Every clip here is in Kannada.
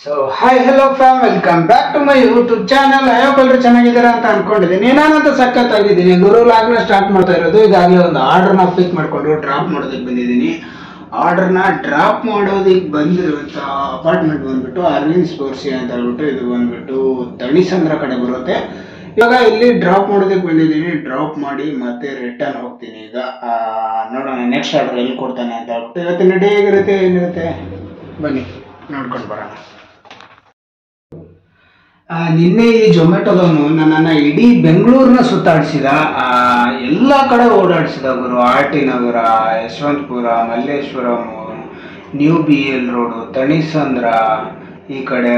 So hi hello fam, welcome back to my YouTube channel. ಎಲ್ಲರೂ ಚೆನ್ನಾಗಿದ್ದೀರಾ ಅಂತ ಅನ್ಕೊಂಡಿದ್ದೀನಿ. ನಾನಂತೂ ಸಖತ್ತಾಗಿದ್ದೀನಿ. ಗುರುವಾಗಲೇ ಸ್ಟಾರ್ಟ್ ಮಾಡ್ತಾ ಇರೋದು. ಈಗಾಗಲೇ ಒಂದು ಆರ್ಡರ್ನ ಪಿಕ್ ಮಾಡಿಕೊಂಡು ಡ್ರಾಪ್ ಮಾಡೋದಕ್ಕೆ ಬಂದಿದ್ದೀನಿ. ಆರ್ಡರ್ನ ಡ್ರಾಪ್ ಮಾಡೋದಕ್ಕೆ ಬಂದಿರುವಂಥ ಅಪಾರ್ಟ್ಮೆಂಟ್ ಬಂದ್ಬಿಟ್ಟು ಅರವಿಂದ್ ಸ್ಪೋರ್ಟ್ಸಿ ಅಂತ ಹೇಳ್ಬಿಟ್ಟು, ಇದು ಬಂದ್ಬಿಟ್ಟು ತಣಿಸಂದ್ರ ಕಡೆ ಬರುತ್ತೆ. ಇವಾಗ ಇಲ್ಲಿ ಡ್ರಾಪ್ ಮಾಡೋದಕ್ಕೆ ಬಂದಿದ್ದೀನಿ. ಡ್ರಾಪ್ ಮಾಡಿ ಮತ್ತೆ ರಿಟರ್ನ್ ಹೋಗ್ತೀನಿ. ಈಗ ನೋಡೋಣ ನೆಕ್ಸ್ಟ್ ಆರ್ಡರ್ ಎಲ್ಲಿ ಕೊಡ್ತಾನೆ ಅಂತ ಹೇಳ್ಬಿಟ್ಟು. ಇವತ್ತಿನ ಡೇ ಹೇಗಿರುತ್ತೆ ಏನಿರುತ್ತೆ ಬನ್ನಿ ನೋಡ್ಕೊಂಡು ಬರೋಣ. ನಿನ್ನೆ ಈ ಜೊಮ್ಯಾಟೊದವನು ನನ್ನನ್ನು ಇಡೀ ಬೆಂಗಳೂರನ್ನ ಸುತ್ತಾಡಿಸಿದ. ಎಲ್ಲ ಕಡೆ ಓಡಾಡಿಸಿದ ಗುರು. R T Nagar, Yeshwanthpur, Malleshwaram, new B L road, Thanisandra, ಈ ಕಡೆ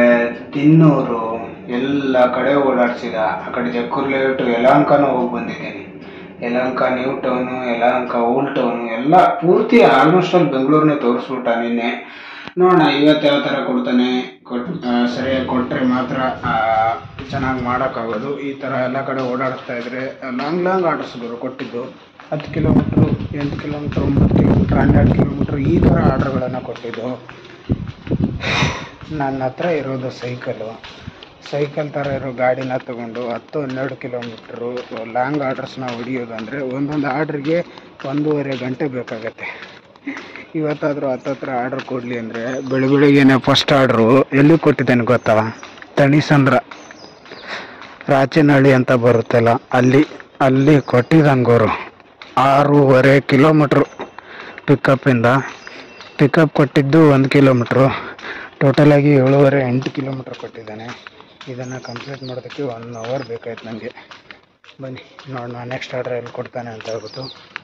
ತಿನ್ನೂರು, ಎಲ್ಲ ಕಡೆ ಓಡಾಡಿಸಿದ. ಆ ಕಡೆ ಜಕ್ಕೂರ್ ಲೇಔಟು, ಯಲಹಂಕನೂ ಹೋಗಿ ಬಂದಿದ್ದೀನಿ. Yelahanka new town, Yelahanka old town ಎಲ್ಲ ಪೂರ್ತಿ ಆಲ್ಮೋಸ್ಟ್ ಅಲ್ಲಿ ಬೆಂಗಳೂರನ್ನೇ ತೋರಿಸ್ಬಿಟ್ಟ ನಿನ್ನೆ. ನೋಡೋಣ ಇವತ್ತು ಯಾವ ಥರ ಕೊಡ್ತಾನೆ. ಸರಿಯಾಗಿ ಕೊಟ್ಟರೆ ಮಾತ್ರ ಚೆನ್ನಾಗಿ ಮಾಡೋಕ್ಕಾಗೋದು. ಈ ಥರ ಎಲ್ಲ ಕಡೆ ಓಡಾಡಿಸ್ತಾ ಇದ್ದರೆ ಲಾಂಗ್ ಆರ್ಡರ್ಸ್ಗಳು ಕೊಟ್ಟಿದ್ದು 10 ಕಿಲೋಮೀಟ್ರು, 8 ಕಿಲೋಮೀಟ್ರ್, 9 ಕಿಲೋಮೀಟ್ರ್, 12 ಕಿಲೋಮೀಟ್ರ್ ಈ ಥರ ಆರ್ಡ್ರ್ಗಳನ್ನು ಕೊಟ್ಟಿದ್ದು. ನನ್ನ ಹತ್ರ ಇರೋದು ಸೈಕಲ್ ಥರ ಇರೋ ಗಾಡಿನ ತೊಗೊಂಡು 10-12 ಕಿಲೋಮೀಟ್ರು ಲಾಂಗ್ ಆರ್ಡರ್ಸ್ನ ಹೊಡಿಯೋದಂದರೆ ಒಂದೊಂದು ಆರ್ಡ್ರಿಗೆ 1.5 ಗಂಟೆ ಬೇಕಾಗತ್ತೆ. ಇವತ್ತಾದರೂ ಹತ್ತತ್ರ ಆರ್ಡ್ರ್ ಕೊಡಲಿ ಅಂದರೆ ಬೆಳಗ್ಗೆನೇ ಫಸ್ಟ್ ಆರ್ಡ್ರು ಎಲ್ಲಿ ಕೊಟ್ಟಿದ್ದೇನೆ ಗೊತ್ತಾ? ತಣಿಸಂದ್ರ ರಾಚನಹಳ್ಳಿ ಅಂತ ಬರುತ್ತಲ್ಲ, ಅಲ್ಲಿ ಕೊಟ್ಟಿದ್ದಂಗೋರು 6.5 ಕಿಲೋಮೀಟ್ರು ಪಿಕಪ್ ಕೊಟ್ಟಿದ್ದು 1 ಕಿಲೋಮೀಟ್ರು. ಟೋಟಲಾಗಿ 7.5-8 ಕಿಲೋಮೀಟ್ರ್ ಕೊಟ್ಟಿದ್ದಾನೆ. ಇದನ್ನು ಕಂಪ್ಲೀಟ್ ಮಾಡೋದಕ್ಕೆ 1 ಅವರ್ ಬೇಕಾಯ್ತು ನನಗೆ. ಬನ್ನಿ ನೋಡೋಣ ನೆಕ್ಸ್ಟ್ ಆರ್ಡ್ರ್ ಎಲ್ಲಿ ಕೊಡ್ತಾನೆ ಅಂತ ಹೇಳ್ಬಿಟ್ಟು.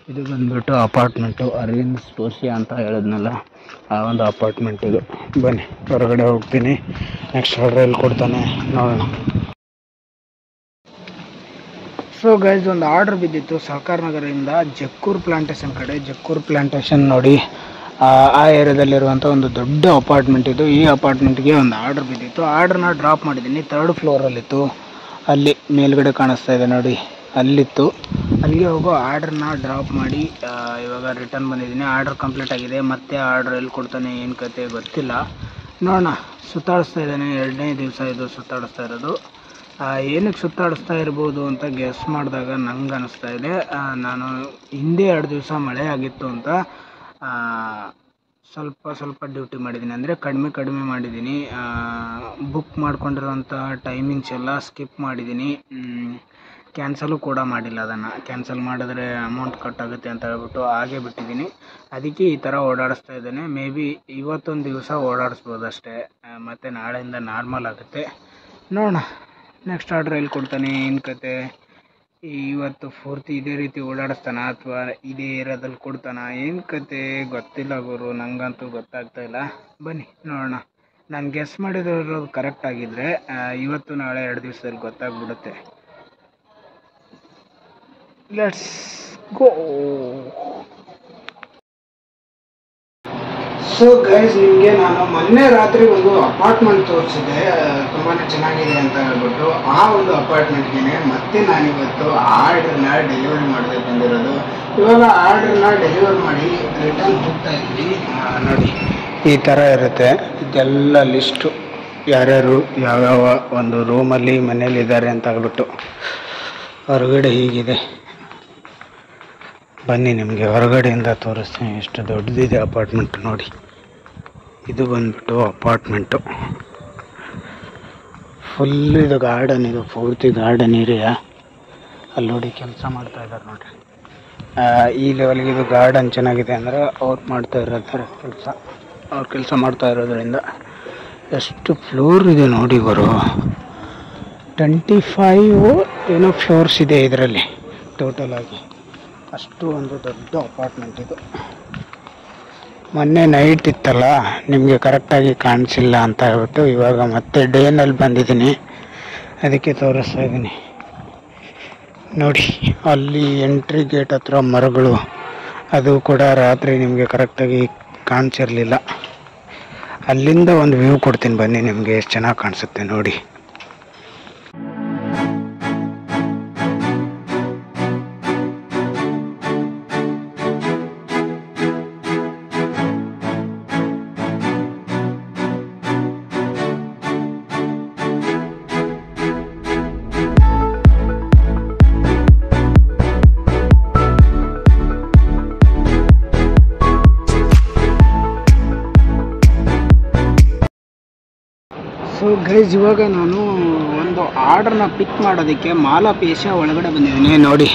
ಇದು ಬಂದುಬಿಟ್ಟು ಅಪಾರ್ಟ್ಮೆಂಟು ಅರವಿಂದ್ ಸ್ಪೋರ್ಟ್ಸಿ ಅಂತ ಹೇಳಿದ್ನಲ್ಲ, ಆ ಒಂದು ಅಪಾರ್ಟ್ಮೆಂಟ್ ಇದು. ಬನ್ನಿ ಹೊರಗಡೆ ಹೋಗ್ತೀನಿ. ನೆಕ್ಸ್ಟ್ ಆರ್ಡ್ರ್ ಎಲ್ಲಿ ಕೊಡ್ತಾನೆ ನೋಡೋಣ. ಸೊ ಗೈಸ್, ಒಂದು ಆರ್ಡ್ರ್ ಬಿದ್ದಿತ್ತು ಸಹಕಾರ ನಗರದಿಂದ ಜಕ್ಕೂರ್ ಪ್ಲಾಂಟೇಶನ್ ಕಡೆ. ಜಕ್ಕೂರ್ ಪ್ಲಾಂಟೇಶನ್ ನೋಡಿ, ಆ ಏರಿಯಾದಲ್ಲಿರುವಂಥ ಒಂದು ದೊಡ್ಡ ಅಪಾರ್ಟ್ಮೆಂಟ್ ಇದು. ಈ ಅಪಾರ್ಟ್ಮೆಂಟ್ಗೆ ಒಂದು ಆರ್ಡ್ರ್ ಬಿದ್ದಿತ್ತು. ಆರ್ಡ್ರನ್ನ ಡ್ರಾಪ್ ಮಾಡಿದ್ದೀನಿ. 3rd ಫ್ಲೋರಲ್ಲಿತ್ತು. ಅಲ್ಲಿ ಮೇಲ್ಗಡೆ ಕಾಣಿಸ್ತಾ ಇದೆ ನೋಡಿ, ಅಲ್ಲಿತ್ತು. ಅಲ್ಲಿಗೆ ಹೋಗೋ ಆರ್ಡ್ರನ್ನ ಡ್ರಾಪ್ ಮಾಡಿ ಇವಾಗ ರಿಟರ್ನ್ ಬಂದಿದ್ದೀನಿ. ಆರ್ಡ್ರ್ ಕಂಪ್ಲೀಟ್ ಆಗಿದೆ. ಮತ್ತೆ ಆರ್ಡ್ರ್ ಎಲ್ಲಿ ಕೊಡ್ತಾನೆ ಏನು ಕತೆ ಗೊತ್ತಿಲ್ಲ. ನೋಡೋಣ. ಸುತ್ತಾಡಿಸ್ತಾ ಇದ್ದಾನೆ. 2ನೇ ದಿವಸ ಇದು ಸುತ್ತಾಡಿಸ್ತಾ ಇರೋದು. ಏನಕ್ಕೆ ಸುತ್ತಾಡಿಸ್ತಾ ಇರ್ಬೋದು ಅಂತ ಗೆಸ್ ಮಾಡಿದಾಗ ನಂಗೆ ಅನ್ನಿಸ್ತಾ ಇದೆ, ನಾನು ಹಿಂದೆ 2 ದಿವಸ ಮಳೆ ಆಗಿತ್ತು ಅಂತ ಸ್ವಲ್ಪ ಡ್ಯೂಟಿ ಮಾಡಿದ್ದೀನಿ. ಅಂದರೆ ಕಡಿಮೆ ಮಾಡಿದ್ದೀನಿ. ಬುಕ್ ಮಾಡ್ಕೊಂಡಿರೋಂಥ ಟೈಮಿಂಗ್ಸ್ ಎಲ್ಲ ಸ್ಕಿಪ್ ಮಾಡಿದ್ದೀನಿ. ಕ್ಯಾನ್ಸಲು ಕೂಡ ಮಾಡಿಲ್ಲ. ಅದನ್ನು ಕ್ಯಾನ್ಸಲ್ ಮಾಡಿದ್ರೆ ಅಮೌಂಟ್ ಕಟ್ ಆಗುತ್ತೆ ಅಂತ ಹೇಳ್ಬಿಟ್ಟು ಹಾಗೆ ಬಿಟ್ಟಿದ್ದೀನಿ. ಅದಕ್ಕೆ ಈ ಥರ ಓಡಾಡಿಸ್ತಾ ಇದ್ದೇನೆ. ಮೇ ಬಿ ಇವತ್ತೊಂದು ದಿವಸ ಓಡಾಡಿಸ್ಬೋದು ಅಷ್ಟೇ, ಮತ್ತು ನಾಳೆಯಿಂದ ನಾರ್ಮಲ್ ಆಗುತ್ತೆ. ನೋಡೋಣ ನೆಕ್ಸ್ಟ್ ಆರ್ಡ್ರ್ ಎಲ್ಲಿ ಕೊಡ್ತಾನೆ ಏನು ಕತೆ. ಇವತ್ತು ಪೂರ್ತಿ ಇದೇ ರೀತಿ ಓಡಾಡಿಸ್ತಾನ ಅಥವಾ ಇದೇ ಏರಿಯಾದಲ್ಲಿ ಕೊಡ್ತಾನ ಏನು ಕತೆ ಗೊತ್ತಿಲ್ಲ ಗುರು, ನನಗಂತೂ ಗೊತ್ತಾಗ್ತಾ ಇಲ್ಲ. ಬನ್ನಿ ನೋಡೋಣ. ನಾನು ಗೆಸ್ ಮಾಡಿರೋದು ಕರೆಕ್ಟ್ ಆಗಿದ್ದರೆ ಇವತ್ತು ನಾಳೆ 2 ದಿವಸದಲ್ಲಿ ಗೊತ್ತಾಗ್ಬಿಡುತ್ತೆ. Let's go. ಸೊ ಗೈಸ್, ನಿಮಗೆ ನಾನು ಮೊನ್ನೆ ರಾತ್ರಿ ಒಂದು ಅಪಾರ್ಟ್ಮೆಂಟ್ ತೋರಿಸಿದೆ, ತುಂಬಾ ಚೆನ್ನಾಗಿದೆ ಅಂತ ಹೇಳ್ಬಿಟ್ಟು. ಆ ಒಂದು ಅಪಾರ್ಟ್ಮೆಂಟ್ಗೆ ಮತ್ತೆ ನಾನಿವತ್ತು ಆರ್ಡ್ರನ್ನ ಡೆಲಿವರಿ ಮಾಡೋದಕ್ಕೆ ಬಂದಿರೋದು. ಇವಾಗ ಆರ್ಡ್ರನ್ನ ಡೆಲಿವರ್ ಮಾಡಿ ರಿಟರ್ನ್ ಹೋಗ್ತಾ ಇದ್ದೀನಿ. ನೋಡಿ ಈ ಥರ ಇರುತ್ತೆ. ಇದೆಲ್ಲ ಲಿಸ್ಟು, ಯಾರ್ಯಾರು ಯಾವ್ಯಾವ ಒಂದು ರೂಮಲ್ಲಿ ಮನೇಲಿದ್ದಾರೆ ಅಂತ ಹೇಳ್ಬಿಟ್ಟು. ಹೊರಗಡೆ ಹೀಗಿದೆ. ಬನ್ನಿ ನಿಮಗೆ ಹೊರಗಡೆಯಿಂದ ತೋರಿಸ್ತೀನಿ ಎಷ್ಟು ದೊಡ್ಡದಿದೆ ಅಪಾರ್ಟ್ಮೆಂಟ್ ನೋಡಿ. ಇದು ಬಂದ್ಬಿಟ್ಟು ಅಪಾರ್ಟ್ಮೆಂಟು ಫುಲ್. ಇದು ಗಾರ್ಡನ್, ಇದು ಪೂರ್ತಿ ಗಾರ್ಡನ್ ಏರಿಯಾ. ಅಲ್ಲಿ ನೋಡಿ ಕೆಲಸ ಮಾಡ್ತಾ ಇದ್ದಾರೆ ನೋಡಿರಿ. ಈ ಲೆವೆಲ್ಗೆ ಇದು ಗಾರ್ಡನ್ ಚೆನ್ನಾಗಿದೆ ಅಂದರೆ ಅವ್ರು ಮಾಡ್ತಾ ಇರೋದಾರೆ ಕೆಲಸ. ಅವ್ರು ಕೆಲಸ ಮಾಡ್ತಾ ಇರೋದ್ರಿಂದ ಎಷ್ಟು ಫ್ಲೋರ್ ಇದೆ ನೋಡಿ ಗುರು. 25 ಏನೋ ಫ್ಲೋರ್ಸ್ ಇದೆ ಇದರಲ್ಲಿ ಟೋಟಲಾಗಿ. ಅಷ್ಟು ಒಂದು ದೊಡ್ಡ ಅಪಾರ್ಟ್ಮೆಂಟ್ ಇದು. ಮೊನ್ನೆ ನೈಟ್ ಇತ್ತಲ್ಲ, ನಿಮಗೆ ಕರೆಕ್ಟಾಗಿ ಕಾಣಿಸಿಲ್ಲ ಅಂತ ಹೇಳ್ಬಿಟ್ಟು ಇವಾಗ ಮತ್ತೆ ಡೇನಲ್ಲಿ ಬಂದಿದ್ದೀನಿ. ಅದಕ್ಕೆ ತೋರಿಸ್ತಾ ಇದ್ದೀನಿ ನೋಡಿ. ಅಲ್ಲಿ ಎಂಟ್ರಿ ಗೇಟ್ ಹತ್ರ ಮರಗಳು, ಅದು ಕೂಡ ರಾತ್ರಿ ನಿಮಗೆ ಕರೆಕ್ಟಾಗಿ ಕಾಣಿಸಿರಲಿಲ್ಲ. ಅಲ್ಲಿಂದ ಒಂದು ವ್ಯೂ ಕೊಡ್ತೀನಿ ಬನ್ನಿ, ನಿಮಗೆ ಎಷ್ಟು ಚೆನ್ನಾಗಿ ಕಾಣಿಸುತ್ತೆ ನೋಡಿ. ಸೊ ಗೈಸ್, ಇವಾಗ ನಾನು ಒಂದು ಆರ್ಡ್ರನ್ನ ಪಿಕ್ ಮಾಡೋದಕ್ಕೆ ಮಾಲಾಪೇಶ ಒಳಗಡೆ ಬಂದಿದ್ದೀನಿ ನೋಡಿ.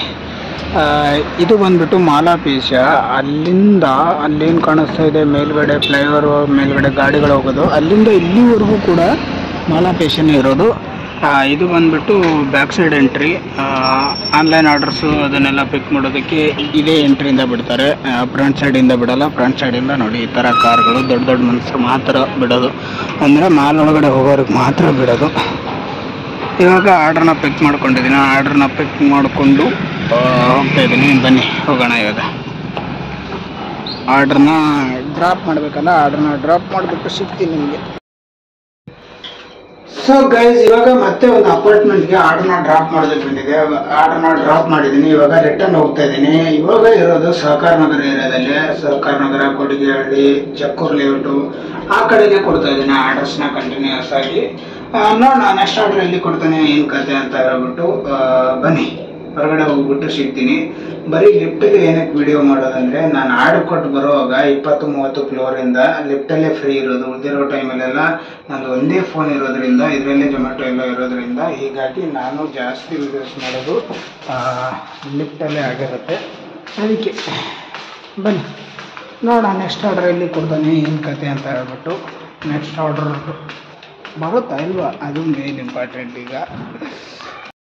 ಇದು ಬಂದ್ಬಿಟ್ಟು ಮಾಲಾಪೇಶ. ಅಲ್ಲಿಂದ ಅಲ್ಲೇನು ಕಾಣಿಸ್ತಾ ಇದೆ ಮೇಲ್ಗಡೆ ಫ್ಲೈಓವರ್ ಮೇಲ್ಗಡೆ ಗಾಡಿಗಳು ಹೋಗೋದು, ಅಲ್ಲಿಂದ ಇಲ್ಲಿವರೆಗೂ ಕೂಡ ಮಾಲಾಪೇಶನೇ ಇರೋದು. ಇದು ಬಂದ್ಬಿಟ್ಟು back side entry. Online orders ಅದನ್ನೆಲ್ಲ ಪಿಕ್ ಮಾಡೋದಕ್ಕೆ ಇದೇ ಎಂಟ್ರಿಯಿಂದ ಬಿಡ್ತಾರೆ, ಫ್ರಂಟ್ ಸೈಡಿಂದ ಬಿಡೋಲ್ಲ. ಫ್ರಂಟ್ ಸೈಡಿಂದ ನೋಡಿ ಈ ಥರ ಕಾರ್ಗಳು ದೊಡ್ಡ ದೊಡ್ಡ ಮನುಷ್ಯರು ಮಾತ್ರ ಬಿಡೋದು, ಅಂದರೆ ಮಾಲ್ ಒಳಗಡೆ ಹೋಗೋರಿಗೆ ಮಾತ್ರ ಬಿಡೋದು. ಇವಾಗ ಆರ್ಡ್ರನ್ನ ಪಿಕ್ ಮಾಡ್ಕೊಂಡಿದ್ದೀನಿ. ಆರ್ಡ್ರನ್ನ ಪಿಕ್ ಮಾಡಿಕೊಂಡು ಹೋಗ್ತಾ ಇದ್ದೀನಿ. ಬನ್ನಿ ಹೋಗೋಣ. ಇವಾಗ ಆರ್ಡ್ರನ್ನ ಡ್ರಾಪ್ ಮಾಡಬೇಕಲ್ಲ, ಆರ್ಡ್ರನ್ನ ಡ್ರಾಪ್ ಮಾಡಿಬಿಟ್ಟು ಸಿಗ್ತೀನಿ ನಿಮಗೆ. ಸೊ ಗೈಸ್, ಇವಾಗ ಮತ್ತೆ ಒಂದು ಅಪಾರ್ಟ್ಮೆಂಟ್ಗೆ ಆರ್ಡ್ರನ್ನ ಡ್ರಾಪ್ ಮಾಡೋದಕ್ಕೆ ಬಂದಿದೆ. ಆರ್ಡ್ರನ್ನ ಡ್ರಾಪ್ ಮಾಡಿದ್ದೀನಿ. ಇವಾಗ ರಿಟರ್ನ್ ಹೋಗ್ತಾ ಇದ್ದೀನಿ. ಇವಾಗ ಇರೋದು ಸಹಕಾರ ನಗರ ಏರಿಯಾದಲ್ಲಿ. ಸಹಕಾರ ನಗರ, ಕೊಡಿಗೆಹಳ್ಳಿ, ಚಕ್ಕೂರ್ ಲೇಔಟು ಆ ಕಡೆಗೆ ಕೊಡ್ತಾ ಇದ್ದೀನಿ ಆರ್ಡರ್ಸ್ನ ಕಂಟಿನ್ಯೂಸ್ ಆಗಿ. ನೋಡೋಣ ನೆಕ್ಸ್ಟ್ ಆರ್ಡರ್ ಎಲ್ಲಿ ಕೊಡ್ತಾನೆ, ಏನು ಕತೆ ಅಂತ ಹೇಳ್ಬಿಟ್ಟು ಬನ್ನಿ ಹೊರಗಡೆ ಹೋಗ್ಬಿಟ್ಟು ಸಿಗ್ತೀನಿ. ಬರೀ ಲಿಫ್ಟಲ್ಲಿ ಏನಕ್ಕೆ ವಿಡಿಯೋ ಮಾಡೋದಂದರೆ, ನಾನು ಆರ್ಡರ್ ಕೊಟ್ಟು ಬರೋವಾಗ 20-30 ಫ್ಲೋರಿಂದ ಲಿಫ್ಟಲ್ಲೇ ಫ್ರೀ ಇರೋದು. ಉಳಿದಿರೋ ಟೈಮಲ್ಲೆಲ್ಲ ನಂದು ಒಂದೇ ಫೋನ್ ಇರೋದ್ರಿಂದ, ಇದರಲ್ಲೇ ಜೊಮ್ಯಾಟೊ ಎಲ್ಲ ಇರೋದ್ರಿಂದ, ಹೀಗಾಗಿ ನಾನು ಜಾಸ್ತಿ ವೀಡಿಯೋಸ್ ಮಾಡೋದು ಲಿಫ್ಟಲ್ಲೇ ಆಗಿರುತ್ತೆ. ಅದಕ್ಕೆ ಬನ್ನಿ ನೋಡೋಣ ನೆಕ್ಸ್ಟ್ ಆರ್ಡರ್ ಎಲ್ಲಿ ಕೊಡ್ತಾನೆ, ಏನು ಕತೆ ಅಂತ ಹೇಳ್ಬಿಟ್ಟು. ನೆಕ್ಸ್ಟ್ ಆರ್ಡರ್ ಬರುತ್ತಾ ಇಲ್ವಾ, ಅದು ಮೇನ್ ಇಂಪಾರ್ಟೆಂಟ್ ಈಗ.